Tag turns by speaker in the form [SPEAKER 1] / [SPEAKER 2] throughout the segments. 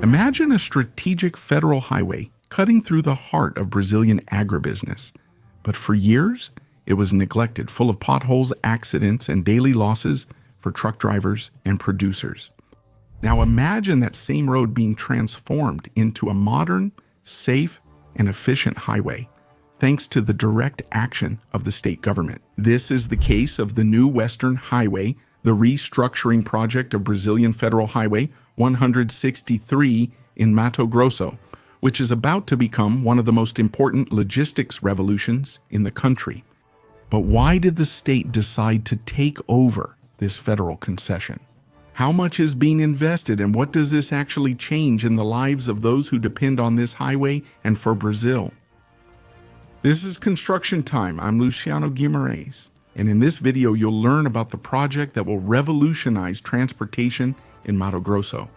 [SPEAKER 1] Imagine a strategic federal highway cutting through the heart of Brazilian agribusiness. But for years, it was neglected, full of potholes, accidents, and daily losses for truck drivers and producers. Now imagine that same road being transformed into a modern, safe, and efficient highway, thanks to the direct action of the state government. This is the case of the new Western Highway, the restructuring project of Brazilian Federal Highway 163 in Mato Grosso, which is about to become one of the most important logistics revolutions in the country. But why did the state decide to take over this federal concession? How much is being invested, and what does this actually change in the lives of those who depend on this highway and for Brazil? This is Construction Time. I'm Luciano Guimarães, and in this video you'll learn about the project that will revolutionize transportation in Mato Grosso.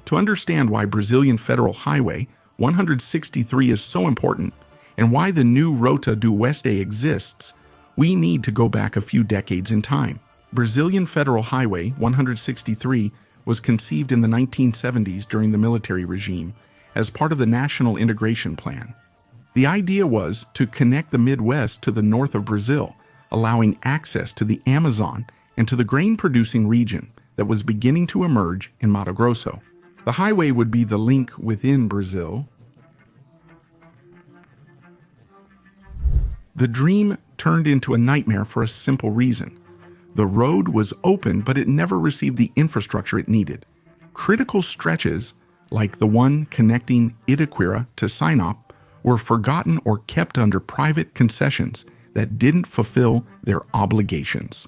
[SPEAKER 1] To understand why Brazilian Federal Highway 163 is so important and why the new Rota do Oeste exists, we need to go back a few decades in time. Brazilian Federal Highway 163 was conceived in the 1970s during the military regime as part of the National Integration Plan. The idea was to connect the Midwest to the north of Brazil, allowing access to the Amazon and to the grain-producing region that was beginning to emerge in Mato Grosso. The highway would be the link within Brazil. The dream turned into a nightmare for a simple reason. The road was open, but it never received the infrastructure it needed. Critical stretches, like the one connecting Itaquira to Sinop, were forgotten or kept under private concessions that didn't fulfill their obligations.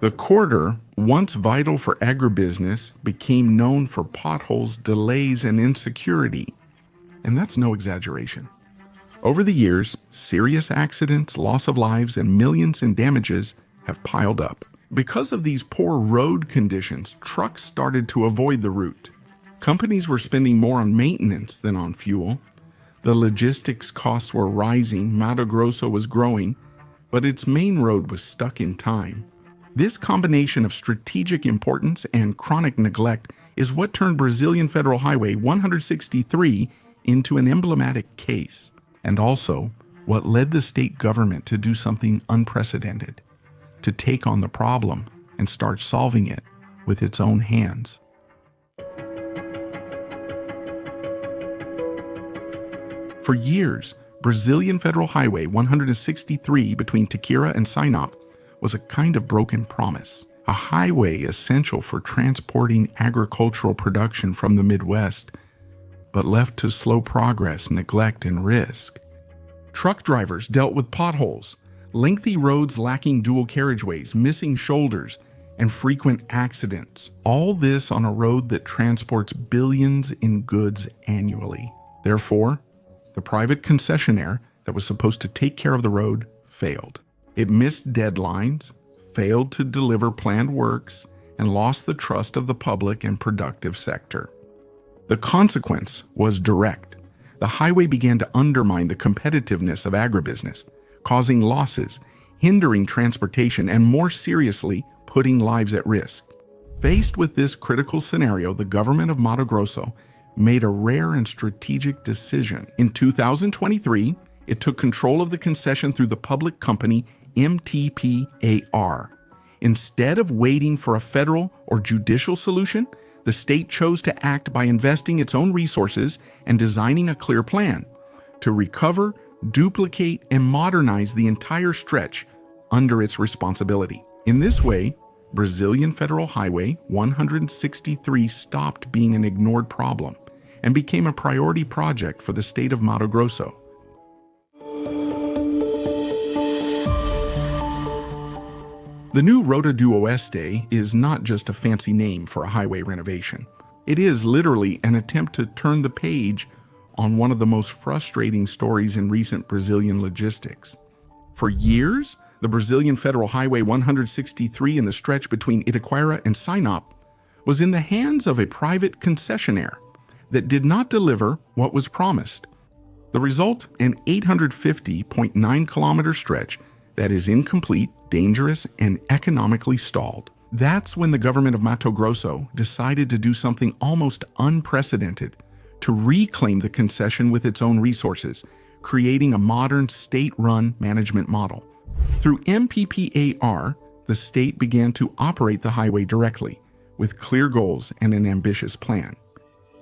[SPEAKER 1] The corridor, once vital for agribusiness, became known for potholes, delays, and insecurity. And that's no exaggeration. Over the years, serious accidents, loss of lives, and millions in damages have piled up. Because of these poor road conditions, trucks started to avoid the route. Companies were spending more on maintenance than on fuel. The logistics costs were rising, Mato Grosso was growing, but its main road was stuck in time. This combination of strategic importance and chronic neglect is what turned Brazilian Federal Highway 163 into an emblematic case, and also what led the state government to do something unprecedented, to take on the problem and start solving it with its own hands. For years, Brazilian Federal Highway 163 between Takeover and Sinop was a kind of broken promise, a highway essential for transporting agricultural production from the Midwest, but left to slow progress, neglect, and risk. Truck drivers dealt with potholes, lengthy roads lacking dual carriageways, missing shoulders, and frequent accidents. All this on a road that transports billions in goods annually. Therefore, the private concessionaire that was supposed to take care of the road failed. It missed deadlines, failed to deliver planned works, and lost the trust of the public and productive sector. The consequence was direct. The highway began to undermine the competitiveness of agribusiness, causing losses, hindering transportation, and more seriously, putting lives at risk. Faced with this critical scenario, the government of Mato Grosso made a rare and strategic decision. In 2023, it took control of the concession through the public company MTPAR. Instead of waiting for a federal or judicial solution, the state chose to act by investing its own resources and designing a clear plan to recover, duplicate, and modernize the entire stretch under its responsibility. In this way, Brazilian Federal Highway 163 stopped being an ignored problem and became a priority project for the state of Mato Grosso. The new Rota do Oeste is not just a fancy name for a highway renovation. It is literally an attempt to turn the page on one of the most frustrating stories in recent Brazilian logistics. For years, the Brazilian Federal Highway 163 in the stretch between Itaquira and Sinop was in the hands of a private concessionaire that did not deliver what was promised. The result, an 850.9 kilometer stretch that is incomplete, dangerous, and economically stalled. That's when the government of Mato Grosso decided to do something almost unprecedented, to reclaim the concession with its own resources, creating a modern state-run management model. Through MPPAR, the state began to operate the highway directly, with clear goals and an ambitious plan.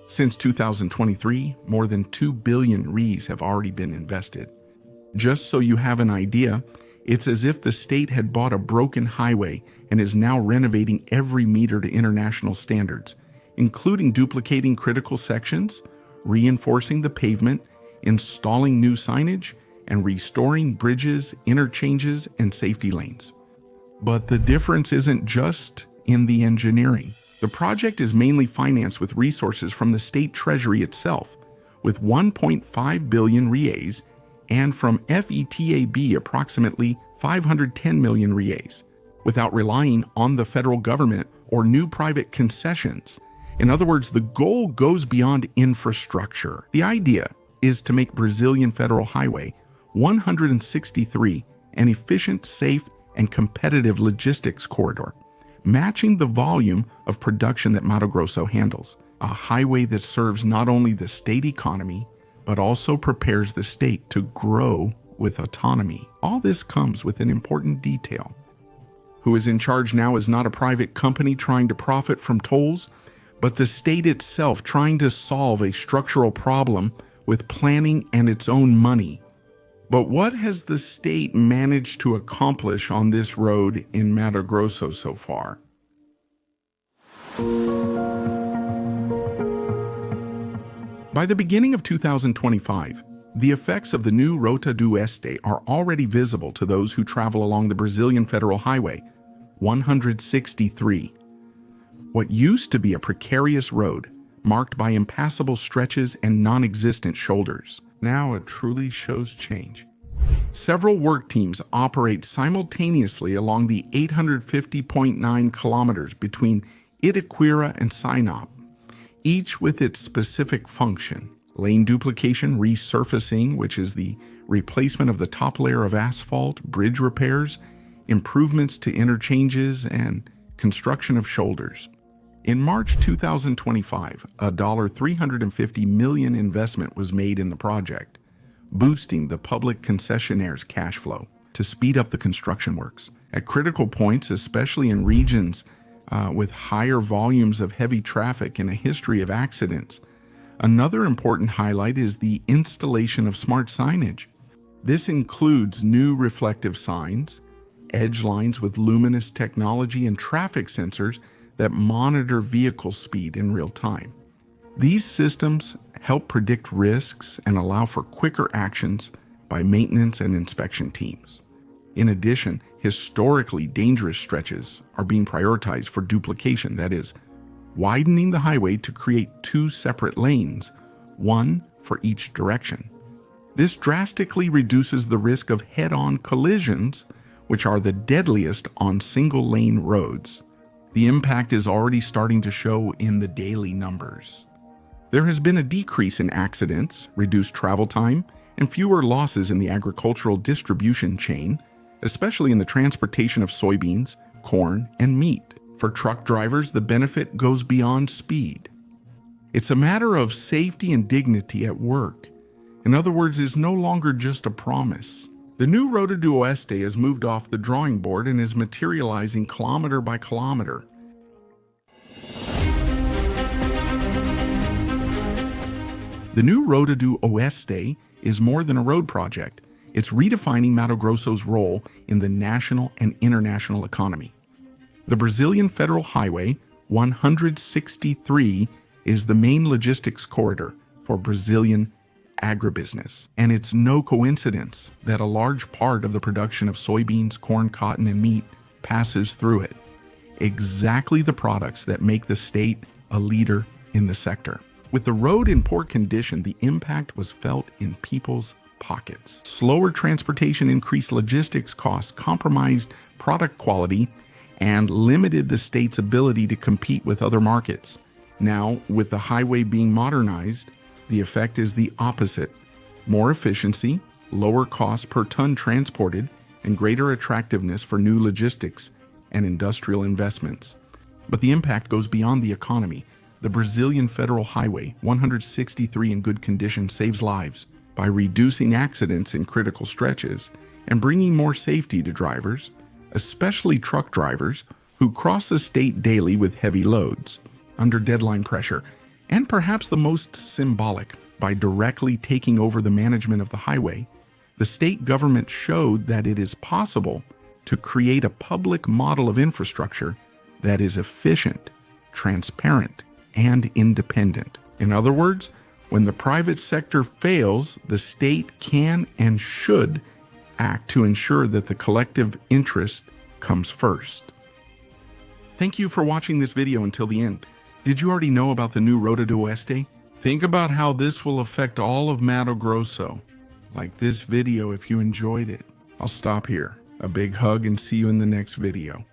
[SPEAKER 1] Since 2023, more than 2 billion reais have already been invested. Just so you have an idea, it's as if the state had bought a broken highway and is now renovating every meter to international standards, including duplicating critical sections, reinforcing the pavement, installing new signage, and restoring bridges, interchanges, and safety lanes. But the difference isn't just in the engineering. The project is mainly financed with resources from the state treasury itself, with 1.5 billion reais, and from FETAB approximately 510 million reais, without relying on the federal government or new private concessions. In other words, the goal goes beyond infrastructure. The idea is to make Brazilian Federal Highway 163 an efficient, safe, and competitive logistics corridor, matching the volume of production that Mato Grosso handles. A highway that serves not only the state economy, but also prepares the state to grow with autonomy. All this comes with an important detail. Who is in charge now is not a private company trying to profit from tolls, but the state itself trying to solve a structural problem with planning and its own money. But what has the state managed to accomplish on this road in Mato Grosso so far? By the beginning of 2025, the effects of the new Rota do Oeste are already visible to those who travel along the Brazilian Federal Highway 163. What used to be a precarious road, marked by impassable stretches and non-existent shoulders, now it truly shows change. Several work teams operate simultaneously along the 850.9 kilometers between Itaquira and Sinop, each with its specific function. Lane duplication, resurfacing, which is the replacement of the top layer of asphalt, bridge repairs, improvements to interchanges, and construction of shoulders. In March 2025, a $350 million investment was made in the project, boosting the public concessionaire's cash flow to speed up the construction works. At critical points, especially in regions with higher volumes of heavy traffic and a history of accidents, another important highlight is the installation of smart signage. This includes new reflective signs, edge lines with luminous technology, and traffic sensors that monitor vehicle speed in real time. These systems help predict risks and allow for quicker actions by maintenance and inspection teams. In addition, historically dangerous stretches are being prioritized for duplication, that is, widening the highway to create 2 separate lanes, one for each direction. This drastically reduces the risk of head-on collisions, which are the deadliest on single-lane roads. The impact is already starting to show in the daily numbers. There has been a decrease in accidents, reduced travel time, and fewer losses in the agricultural distribution chain, especially in the transportation of soybeans, corn, and meat. For truck drivers, the benefit goes beyond speed. It's a matter of safety and dignity at work. In other words, it's no longer just a promise. The new Rota do Oeste has moved off the drawing board and is materializing kilometer by kilometer. The new Rota do Oeste is more than a road project. It's redefining Mato Grosso's role in the national and international economy. The Brazilian Federal Highway 163 is the main logistics corridor for Brazilian agribusiness, and it's no coincidence that a large part of the production of soybeans, corn, cotton, and meat passes through it. Exactly the products that make the state a leader in the sector. With the road in poor condition, the impact was felt in people's pockets. Slower transportation increased logistics costs, compromised product quality, and limited the state's ability to compete with other markets. Now, with the highway being modernized, the effect is the opposite. More efficiency, lower cost per ton transported, and greater attractiveness for new logistics and industrial investments. But the impact goes beyond the economy. The Brazilian Federal Highway 163 in good condition saves lives by reducing accidents in critical stretches and bringing more safety to drivers, especially truck drivers who cross the state daily with heavy loads, under deadline pressure, and perhaps the most symbolic, by directly taking over the management of the highway, the state government showed that it is possible to create a public model of infrastructure that is efficient, transparent, and independent. In other words, when the private sector fails, the state can and should act to ensure that the collective interest comes first. Thank you for watching this video until the end. Did you already know about the new Rota do Oeste? Think about how this will affect all of Mato Grosso. Like this video if you enjoyed it. I'll stop here. A big hug and see you in the next video.